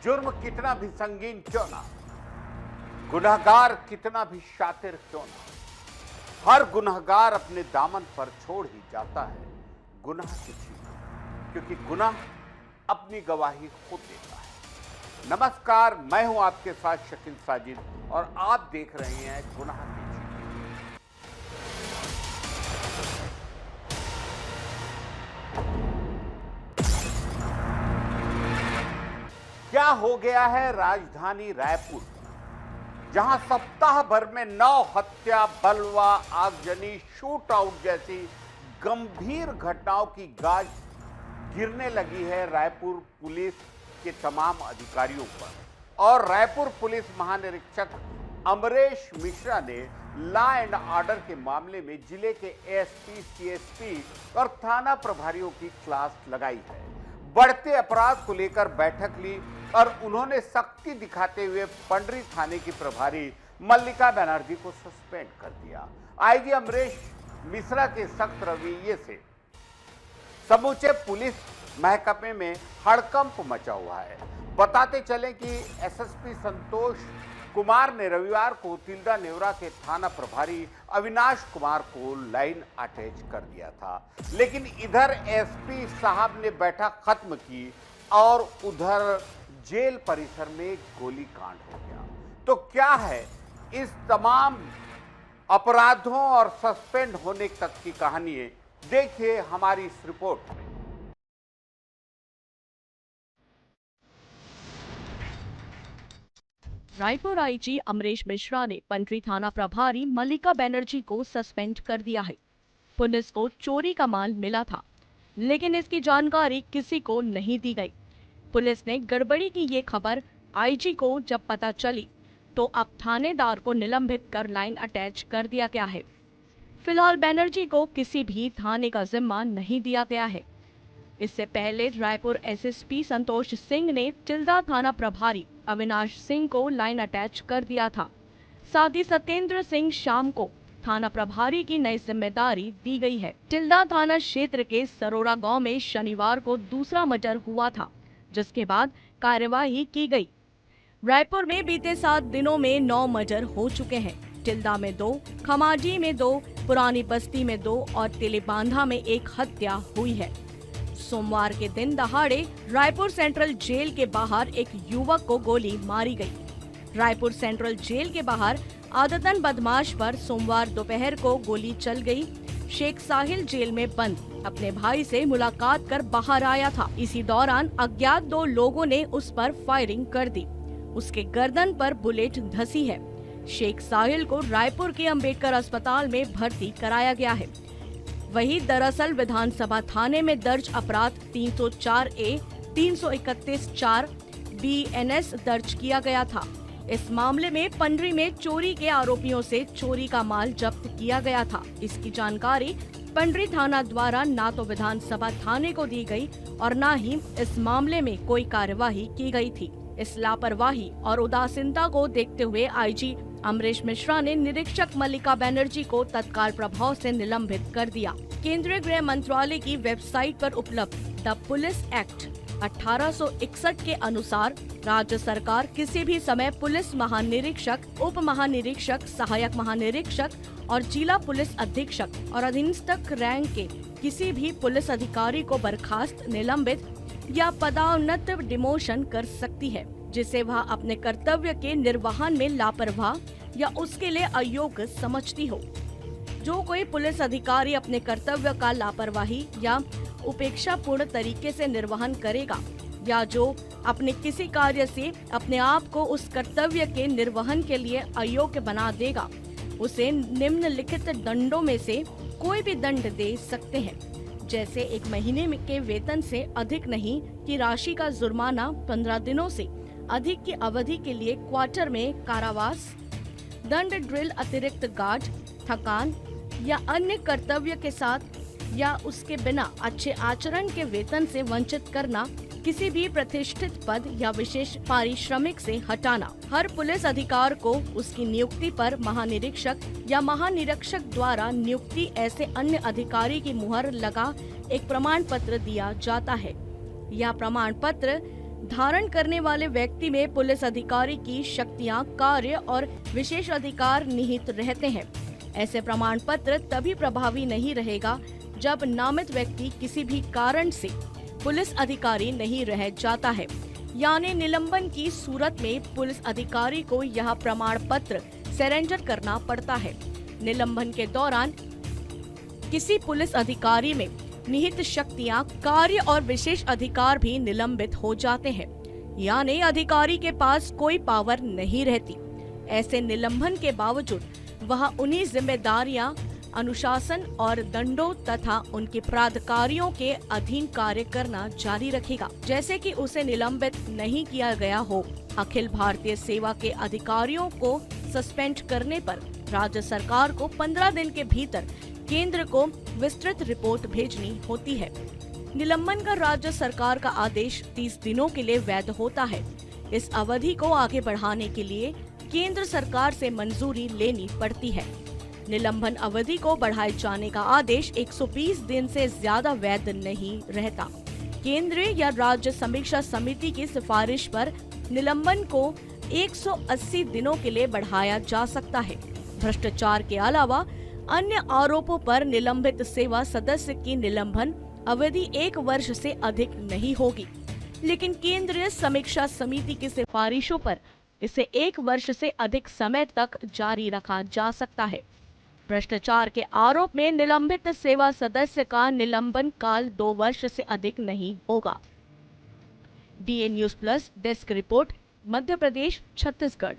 जुर्म कितना भी संगीन क्यों ना, गुनहगार कितना भी शातिर क्यों ना, हर गुनहगार अपने दामन पर छोड़ ही जाता है गुनाह की चीज, क्योंकि गुनाह अपनी गवाही खुद देता है। नमस्कार, मैं हूं आपके साथ शकील साजिद और आप देख रहे हैं गुनाह की चीज। क्या हो गया है राजधानी रायपुर, जहां सप्ताह भर में 9 हत्या, बलवा, आगजनी, शूट आउट जैसी गंभीर घटनाओं की गाज गिरने लगी है रायपुर पुलिस के तमाम अधिकारियों पर। और रायपुर पुलिस महानिरीक्षक अमरेश मिश्रा ने लॉ एंड ऑर्डर के मामले में जिले के एसपी, सीएसपी और थाना प्रभारियों की क्लास लगाई है। बढ़ते अपराध को लेकर बैठक ली और उन्होंने सख्ती दिखाते हुए पंडरी थाने की प्रभारी मल्लिका बनर्जी को सस्पेंड कर दिया। आईजी अमरेश मिश्रा के सख्त रवैये से समूचे पुलिस महकमे में हड़कंप मचा हुआ है। बताते चले कि एसएसपी संतोष कुमार ने रविवार को तिल्दा नेवरा के थाना प्रभारी अविनाश कुमार को लाइन अटैच कर दिया था, लेकिन इधर एसपी साहब ने बैठक खत्म की और उधर जेल परिसर में गोली कांड हो गया। तो क्या है इस तमाम अपराधों और सस्पेंड होने तक की कहानी, देखिए हमारी इस रिपोर्ट में। रायपुर आईजी अमरेश मिश्रा ने पंडरी थाना प्रभारी मल्लिका बनर्जी को सस्पेंड कर दिया है। पुलिस को चोरी का माल मिला था, लेकिन इसकी जानकारी किसी को नहीं दी गई। पुलिस ने गड़बड़ी की ये खबर आईजी को जब पता चली तो अब थानेदार को निलंबित कर लाइन अटैच कर दिया गया है। फिलहाल बनर्जी को किसी भी थाने का जिम्मा नहीं दिया गया है। इससे पहले रायपुर एसएसपी संतोष सिंह ने तिल्दा थाना प्रभारी अविनाश सिंह को लाइन अटैच कर दिया था। साथ ही सत्येंद्र सिंह शाम को थाना प्रभारी की नई जिम्मेदारी दी गई है। तिल्दा थाना क्षेत्र के सरोरा गांव में शनिवार को दूसरा मर्डर हुआ था, जिसके बाद कार्यवाही की गई। रायपुर में बीते 7 दिनों में 9 मर्डर हो चुके हैं। तिल्दा में 2, खमाजी में 2, पुरानी बस्ती में 2 और तिलेबांधा में 1 हत्या हुई है। सोमवार के दिन दहाड़े रायपुर सेंट्रल जेल के बाहर एक युवक को गोली मारी गई। रायपुर सेंट्रल जेल के बाहर आदतन बदमाश पर सोमवार दोपहर को गोली चल गई। शेख साहिल जेल में बंद अपने भाई से मुलाकात कर बाहर आया था। इसी दौरान अज्ञात 2 लोगों ने उस पर फायरिंग कर दी। उसके गर्दन पर बुलेट धंसी है। शेख साहिल को रायपुर के अंबेडकर अस्पताल में भर्ती कराया गया है। वहीं दरअसल विधानसभा थाने में दर्ज अपराध 304A, 331-4 BNS दर्ज किया गया था। इस मामले में पंडरी में चोरी के आरोपियों से चोरी का माल जब्त किया गया था। इसकी जानकारी पंडरी थाना द्वारा ना तो विधानसभा थाने को दी गई और न ही इस मामले में कोई कार्यवाही की गई थी। इस लापरवाही और उदासीनता को देखते हुए आईजी अमरेश मिश्रा ने निरीक्षक मल्लिका बनर्जी को तत्काल प्रभाव से निलंबित कर दिया। केंद्रीय गृह मंत्रालय की वेबसाइट पर उपलब्ध द पुलिस एक्ट 1861 के अनुसार राज्य सरकार किसी भी समय पुलिस महानिरीक्षक, उप महानिरीक्षक, सहायक महानिरीक्षक और जिला पुलिस अधीक्षक और अधीनस्थ रैंक के किसी भी पुलिस अधिकारी को बर्खास्त, निलंबित या पदोन्नत डिमोशन कर सकती है, जिसे वह अपने कर्तव्य के निर्वहन में लापरवाह या उसके लिए अयोग्य समझती हो। जो कोई पुलिस अधिकारी अपने कर्तव्य का लापरवाही या उपेक्षापूर्ण तरीके से निर्वहन करेगा या जो अपने किसी कार्य से अपने आप को उस कर्तव्य के निर्वहन के लिए अयोग्य बना देगा, उसे निम्नलिखित दंडों में से कोई भी दंड दे सकते हैं, जैसे 1 महीने के वेतन से अधिक नहीं की राशि का जुर्माना, 15 दिनों से अधिक की अवधि के लिए क्वार्टर में कारावास, दंड, ड्रिल, अतिरिक्त गार्ड, थकान या अन्य कर्तव्य के साथ या उसके बिना अच्छे आचरण के वेतन से वंचित करना, किसी भी प्रतिष्ठित पद या विशेष पारिश्रमिक से हटाना। हर पुलिस अधिकार को उसकी नियुक्ति पर महानिरीक्षक या महानिरीक्षक द्वारा नियुक्ति ऐसे अन्य अधिकारी की मुहर लगा एक प्रमाण पत्र दिया जाता है। यह प्रमाण पत्र धारण करने वाले व्यक्ति में पुलिस अधिकारी की शक्तियां, कार्य और विशेष अधिकार निहित रहते हैं। ऐसे प्रमाण पत्र तभी प्रभावी नहीं रहेगा जब नामित व्यक्ति किसी भी कारण से पुलिस अधिकारी नहीं रह जाता है, यानी निलंबन की सूरत में पुलिस अधिकारी को यह प्रमाण पत्र सरेंडर करना पड़ता है। निलंबन के दौरान किसी पुलिस अधिकारी में निहित शक्तियां, कार्य और विशेष अधिकार भी निलंबित हो जाते हैं, यानी अधिकारी के पास कोई पावर नहीं रहती। ऐसे निलंबन के बावजूद वह उन्हीं जिम्मेदारियां, अनुशासन और दंडों तथा उनके प्राधिकारियों के अधीन कार्य करना जारी रखेगा, जैसे कि उसे निलंबित नहीं किया गया हो। अखिल भारतीय सेवा के अधिकारियों को सस्पेंड करने पर राज्य सरकार को 15 दिन के भीतर केंद्र को विस्तृत रिपोर्ट भेजनी होती है। निलंबन का राज्य सरकार का आदेश 30 दिनों के लिए वैध होता है। इस अवधि को आगे बढ़ाने के लिए केंद्र सरकार से मंजूरी लेनी पड़ती है। निलंबन अवधि को बढ़ाए जाने का आदेश 120 दिन से ज्यादा वैध नहीं रहता। केंद्रीय या राज्य समीक्षा समिति की सिफारिश पर निलंबन को 180 दिनों के लिए बढ़ाया जा सकता है। भ्रष्टाचार के अलावा अन्य आरोपों पर निलंबित सेवा सदस्य की निलंबन अवधि 1 वर्ष से अधिक नहीं होगी, लेकिन केंद्रीय समीक्षा समिति की सिफारिशों पर इसे 1 वर्ष से अधिक समय तक जारी रखा जा सकता है। भ्रष्टाचार के आरोप में निलंबित सेवा सदस्य का निलंबन काल 2 वर्ष से अधिक नहीं होगा। DA news plus desk report, Madhya Pradesh, Chhattisgarh.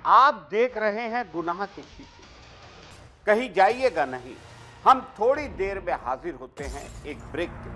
आप देख रहे हैं गुनाह के शीशे, कहीं जाइएगा नहीं। हम थोड़ी देर में हाजिर होते हैं एक ब्रेक के